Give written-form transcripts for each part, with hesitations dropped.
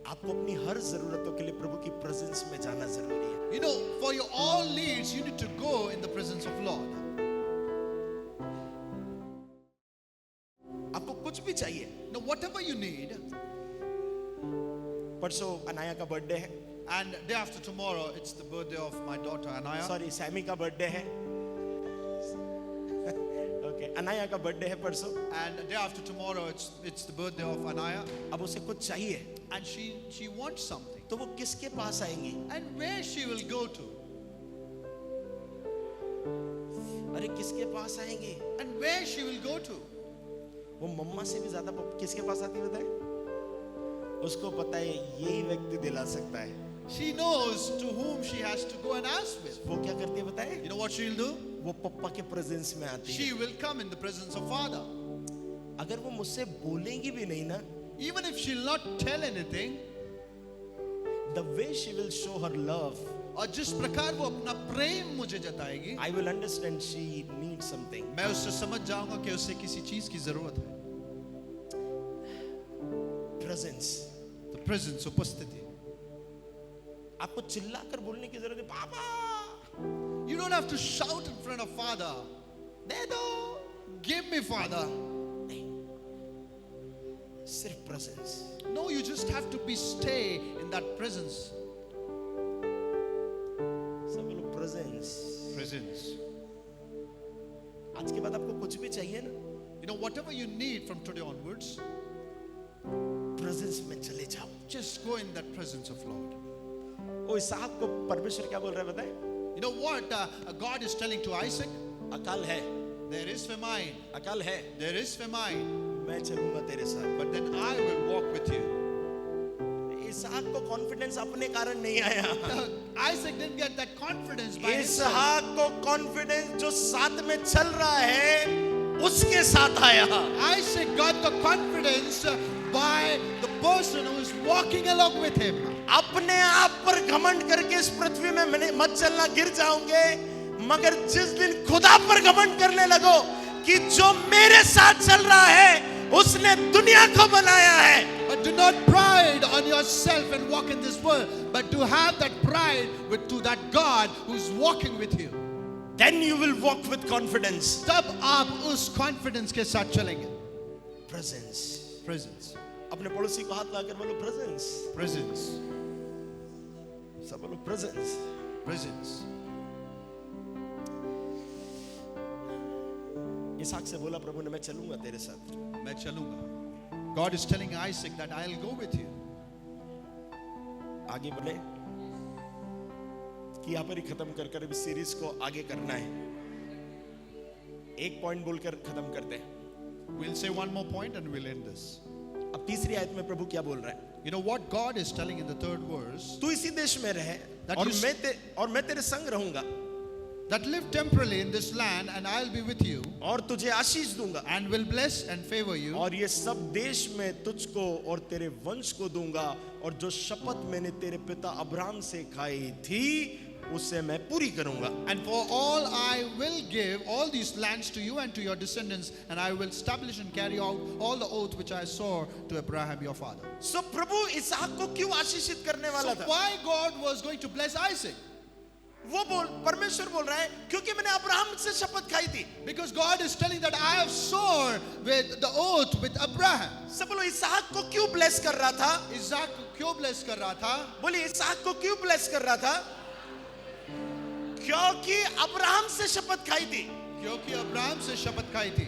आपको अपनी हर जरूरतों के लिए प्रभु की प्रेजेंस में जाना जरूरी है. You know, for your all needs, you need to go in the presence of Lord. आपको कुछ भी चाहिए. Now, whatever you need, परसों अनाया का बर्थडे है. and day after tomorrow, it's the birthday of my daughter Anaya. Sorry, Sammy का birthday है. Okay, Anaya का बर्थडे है परसों. And day after tomorrow, it's the birthday of Anaya. अब उसे कुछ चाहिए, And she wants something. तो वो किसके पास आएंगी? And where she will go to? अरे किसके पास आएंगी? And where she will go to? वो मम्मा से भी ज्यादा किसके पास आती है बताए? उसको पता है यही व्यक्ति दिला सकता है. She knows to whom she has to go and ask with. वो क्या करती है बताए? You know what she'll do? वो पप्पा के प्रेजेंस में आती है. She will come in the presence of Father. अगर वो मुझसे बोलेंगी भी नहीं ना, Even if she'll not tell anything, the way she will show her love, और जिस प्रकार वो अपना प्रेम मुझे जताएगी, I will understand she needs something. मैं उससे समझ जाऊंगा कि उसे किसी चीज की जरूरत है. Presence. The presence, उपस्थिति. आपको चिल्लाकर बोलने की जरूरत है, पापा You don't have to shout in front of Father. दे दो. Give me Father. सिर्फ presence. No, you just have to stay in that presence. सब बोलो presence. Presence. आज के बाद आपको कुछ भी चाहिए ना, You know, whatever you need from today onwards, presence में चले जाओ. just go in that presence of Lord. ओ इसहाक को परमेश्वर क्या बोल रहा है बताए? You know what God is telling to Isaac? अकाल है, There is famine. अकाल है, There is famine. मैं चलूंगा तेरे साथ. But then I will walk with you. इसहाक को कॉन्फिडेंस अपने कारण नहीं आया. Isaac didn't get that confidence by himself. इसहाक को कॉन्फिडेंस जो साथ में चल रहा है उसके साथ आया. Isaac got the confidence by the person who is walking along with him. अपने आप पर घमंड करके इस पृथ्वी में मत चलना, गिर जाओगे. मगर जिस दिन खुदा पर घमंड करने लगो कि जो मेरे साथ चल रहा है उसने दुनिया को बनाया है. But do not pride on yourself and walk in this world, but to have that pride to that God who's walking with you. Then you will walk with confidence. तब आप उस confidence के साथ चलेंगे. Presence. Presence. अपने पड़ोसी को हाथ लाकर बोलो presence. Presence. सब बोलो presence. Presence. इसहाक से बोला प्रभु ने, मैं चलूंगा तेरे साथ. मैं चलूंगा. God is telling Isaac that I'll go with you. आगे बढ़े कि यहाँ पर ही खत्म कर इस सीरीज को आगे करना है. एक पॉइंट बोलकर खत्म करते हैं. We'll say one more point and we'll end this. अब तीसरी आयत में प्रभु क्या बोल रहा है? You know what God is telling in the third verse? तू इसी देश में रहे That और you मैं तेरे संग रहूंगा That live temporarily in this land, and I'll be with you, और तुझे आशीष दूंगा and will bless and favor you. और ये सब देश में तुझको और तेरे वंश को दूंगा और जो शपथ मैंने तेरे पिता अब्राहम से खाई थी उसे मैं पूरी करूंगा. And for all I will give all these lands to you and to your descendants, and I will establish and carry out all the oath which I swore to Abraham your father. सो प्रभु इसहाक को क्यों आशीषित करने वाला So था? why God was going to bless Isaac? वो परमेश्वर बोल रहा है क्योंकि मैंने अब्राहम से शपथ खाई थी. Because God is telling that I have sworn with the oath with Abraham. सब बोलो इसहाक को क्यों ब्लेस कर रहा था? Isaac को क्यों bless कर रहा था? बोलिए इसहाक को क्यों ब्लेस कर रहा था? क्योंकि अब्राहम से शपथ खाई थी. क्योंकि अब्राहम से शपथ खाई थी.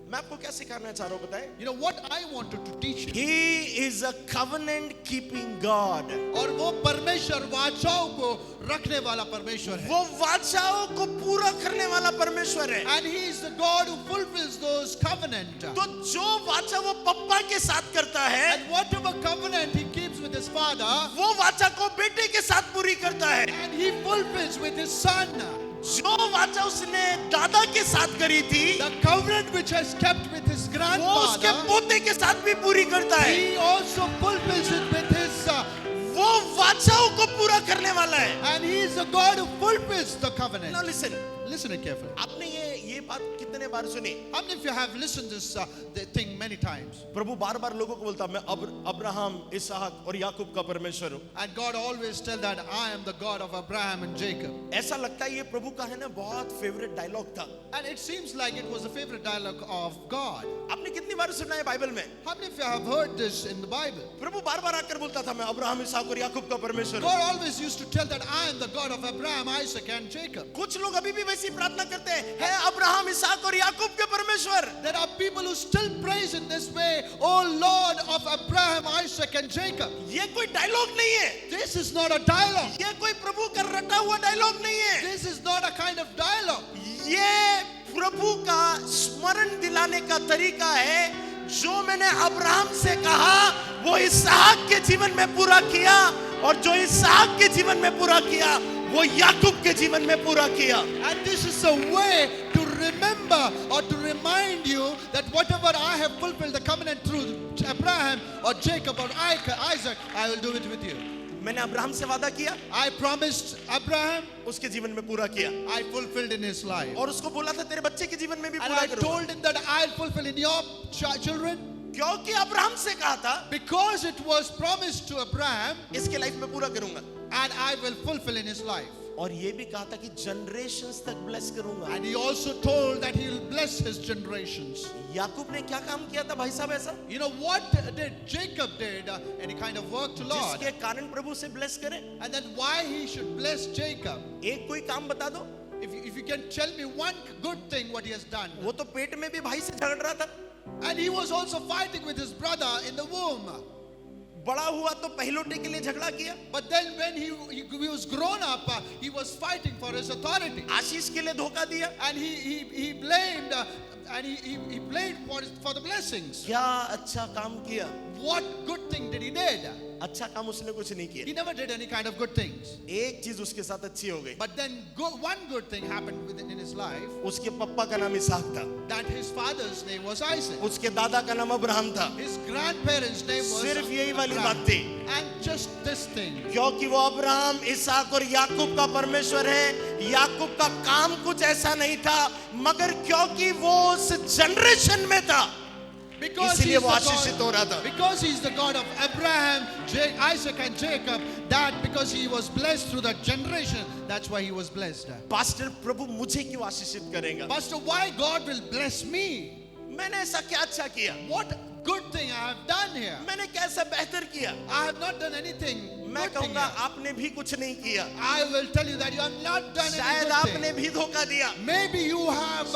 मैं आपको क्या सिखाना चाह रहा हूं बताएं? You know what I wanted to teach you. He is a covenant keeping God. और वो परमेश्वर वाचाओं को रखने वाला परमेश्वर है. वो वाचाओं को पूरा करने वाला परमेश्वर है. And he is the God who fulfills those covenant. तो जो वाचा वो पप्पा के साथ करता है, And whatever covenant he keeps with his father, वो वाचा को बेटे के साथ पूरी करता है. and he fulfills with his son. जो वाचा उसने दादा के साथ करी थी, The covenant which has kept with his वो उसके grandfather, पोते के साथ भी पूरी करता है. he also fulfills it with his वो वाचाओं को पूरा करने वाला है. and he is the God who fulfills the covenant. Now listen. Listen it carefully. आपने ये बात कितने बार सुनी? How many of you have listened this the thing many times? प्रभु बार बार लोगों को बोलता, मैं अब्राहम, इसहाक और याकूब का परमेश्वर हूँ. And God always tell that I am the God of Abraham and Jacob. ऐसा लगता है ये प्रभु का है ना बहुत फेवरेट डायलॉग था. And it seems like it was a favorite dialogue of God. आपने कितनी बार सुना है बाइबल में? How many of you have heard this in the Bible? प्रभु बार बार आकर बोलता था, मैं अब्राहम, इसहाक और याकूब का परमेश्वर हूँ. God always used to tell that I am the God of Abraham, Isaac and Jacob. कुछ लोग अभी भी वैसी प्रार्थना करते हैं, है अब्राहम, इसहाक और याकूब के परमेश्वर. There are people who still praise in this way, oh Lord of Abraham, Isaac and Jacob. ये कोई डायलॉग नहीं है. This is not a dialogue. ये कोई प्रभु का रटा हुआ डायलॉग नहीं है. This is not a kind of dialogue. ये प्रभु का स्मरण दिलाने का तरीका है. जो मैंने अब्राहम से कहा वो इसहाक के जीवन में पूरा किया, और जो इसहाक के जीवन में पूरा किया वो याकूब के जीवन में पूरा किया. And this is a way to remember or to remind you that whatever I have fulfilled the covenant through Abraham or Jacob or Isaac, I will do it with you. मैंने अब्राहम से वादा किया, I promised Abraham, उसके जीवन में पूरा किया, I fulfilled in his life. और उसको बोला था तेरे बच्चे के जीवन में भी And पूरा I करूंगा. told him that I'll fulfill in your children, क्योंकि अब्राहम से कहा था because it was promised to Abraham, इसके लाइफ में पूरा करूंगा. and I will fulfill in his life. और ये भी कहा था कि जनरेशंस तक ब्लेस करूंगा. And he also told that he will bless his generations. याकूब ने क्या काम किया था भाई साहब ऐसा, You know what did Jacob did any kind of work to Lord, जिसके कारण प्रभु से ब्लेस करे? and then why he should bless Jacob? एक कोई काम बता दो. If you can tell me one good thing what he has done. वो तो पेट में भी भाई से झगड़ रहा था. And he was also fighting with his brother in the womb. बड़ा हुआ तो पहलोटे के लिए झगड़ा किया. But then when he was grown up, he was fighting for his authority. आशीष के लिए धोखा दिया. And he blamed and he blamed for the blessings. क्या अच्छा काम किया? What good thing did he did? अच्छा काम उसने कुछ नहीं किया. He never did any kind of good things. एक चीज उसके साथ अच्छी हो गई. But then one good thing happened in his life, उसके पप्पा का नाम इसहाक था. that his father's name was Isaac. उसके दादा का नाम अब्राहम था. His grandparents' name was सिर्फ यही वाली Abraham. बात थी. And just this thing. क्योंकि वो अब्राहम, इसहाक और याकूब का परमेश्वर है. याकूब का काम कुछ ऐसा नहीं था, मगर क्योंकि वो उस जनरेशन में था, Because इसीलिए he's वो the आशीषित हो रहा God, था. because he's the God of Abraham, Isaac and Jacob, that because he was blessed through that generation, that's why he was blessed. Pastor, प्रभु मुझे क्यों आशीषित करेगा? Pastor, why God will bless me? मैंने ऐसा क्या अच्छा किया? What good thing I have done here? मैंने कैसा बेहतर किया? I have not done anything. मैं good thing कहूंगा here. आपने भी कुछ नहीं किया. I will tell you that you have not done any शायद good आपने thing. भी धोखा दिया. Maybe you have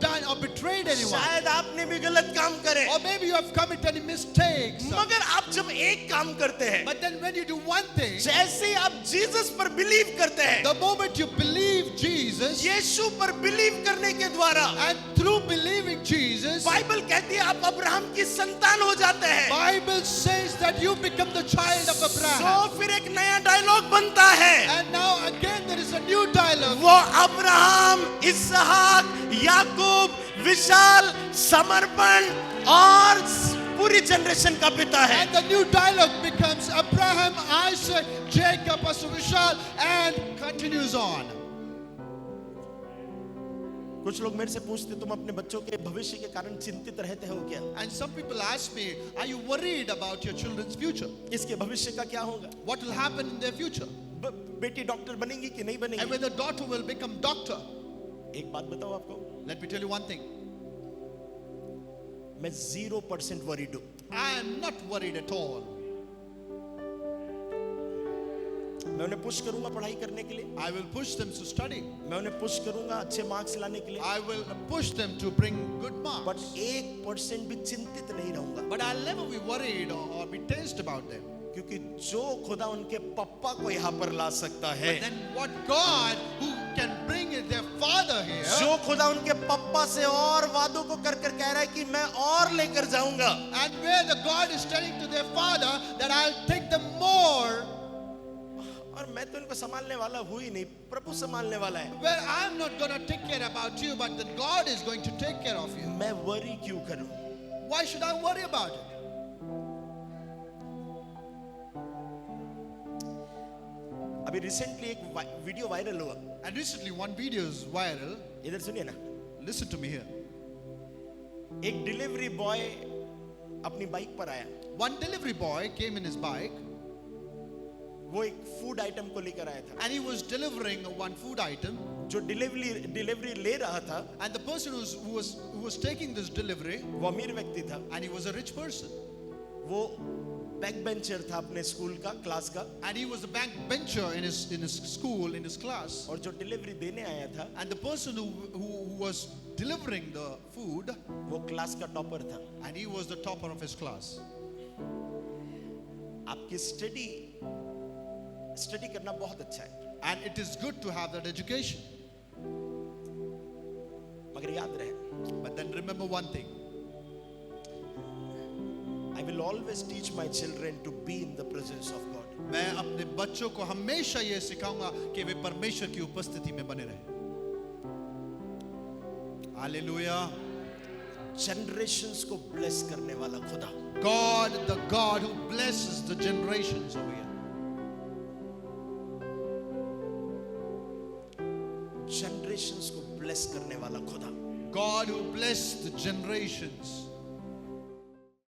done or betrayed anyone. शायद आपने भी गलत काम करे. Or maybe you have committed mistakes. मगर आप जब एक काम करते हैं, But then when you do one thing, जैसे ही आप जीसस पर बिलीव करते हैं, the moment you believe Jesus, यीशु पर बिलीव करने के द्वारा, and through believing Jesus, Bible कहती है आप अब्राहम की संतान हो जाते हैं. Bible says that you become the child of Abraham. तो फिर एक नया डायलॉग बनता है. And now again there is a new dialogue. वो अब्राहम, इसहाक, याकूब, विशाल, समर्पण और पूरी जनरेशन का पिता है. And the new dialogue becomes Abraham, Isaac, Jacob, Pastor Vishal, and continues on. कुछ लोग मेरे से पूछते, तुम अपने बच्चों के भविष्य के कारण चिंतित रहते हो क्या? And some people ask me, are you worried about your children's future? इसके भविष्य का क्या होगा? What will happen in their future? बेटी डॉक्टर बनेगी कि नहीं And बनेगी? whether daughter will become doctor. एक बात बताओ आपको, Let me tell you one thing. मैं 0% वरीड हूं. I am not worried at all. मैं उन्हें पुश करूंगा पढ़ाई करने के लिए. I will push them to study. मैं उन्हें पुश करूंगा अच्छे मार्क्स लाने के लिए. I will push them to bring good marks. But 1% भी चिंतित नहीं रहूंगा. But I'll never be worried or be tensed about them. क्योंकि जो खुदा उनके पप्पा को यहाँ पर ला सकता है, Then what God who can bring their father here, जो खुदा उनके पप्पा से और वादों को कर कर कह रहा है कि मैं और लेकर जाऊंगा, and where the God is telling to their father that I'll take them more, और मैं तो इनको संभालने वाला हूँ ही नहीं, प्रभु संभालने वाला है. where I'm not going to take care about you, but that God is going to take care of you. मैं वरी क्यों करूं? Why should I worry about it? अभी रिसेंटली एक वीडियो वायरल हुआ. And recently one video is viral. इधर सुनिए ना. Listen to me here. एक डिलीवरी बॉय अपनी बाइक पर आया, One delivery boy came in his bike वो एक फूड आइटम को लेकर आया था। and he was delivering one food item, जो डिलीवरी ले रहा था and the person who was taking this delivery, वो अमीर व्यक्ति था, and he was a rich person, वो बैक बेंचर था अपने स्कूल का, क्लास का, and he was a backbencher in his school, in his class, और जो डिलीवरी देने आया था and the person who was delivering the food, वो क्लास का टॉपर था। and he was the topper of his class. आपकी स्टडी करना बहुत अच्छा है, And it is good to have that education. मगर याद रहे, But then remember one thing. I will always teach my children to be in the presence of God. मैं अपने बच्चों को हमेशा ये सिखाऊंगा कि वे परमेश्वर की उपस्थिति में बने रहे. Hallelujah. जनरेशंस को ब्लेस करने वाला खुदा, God, the God who blesses the generations over here. Generations को ब्लेस करने वाला खुदा, God who blessed the generations.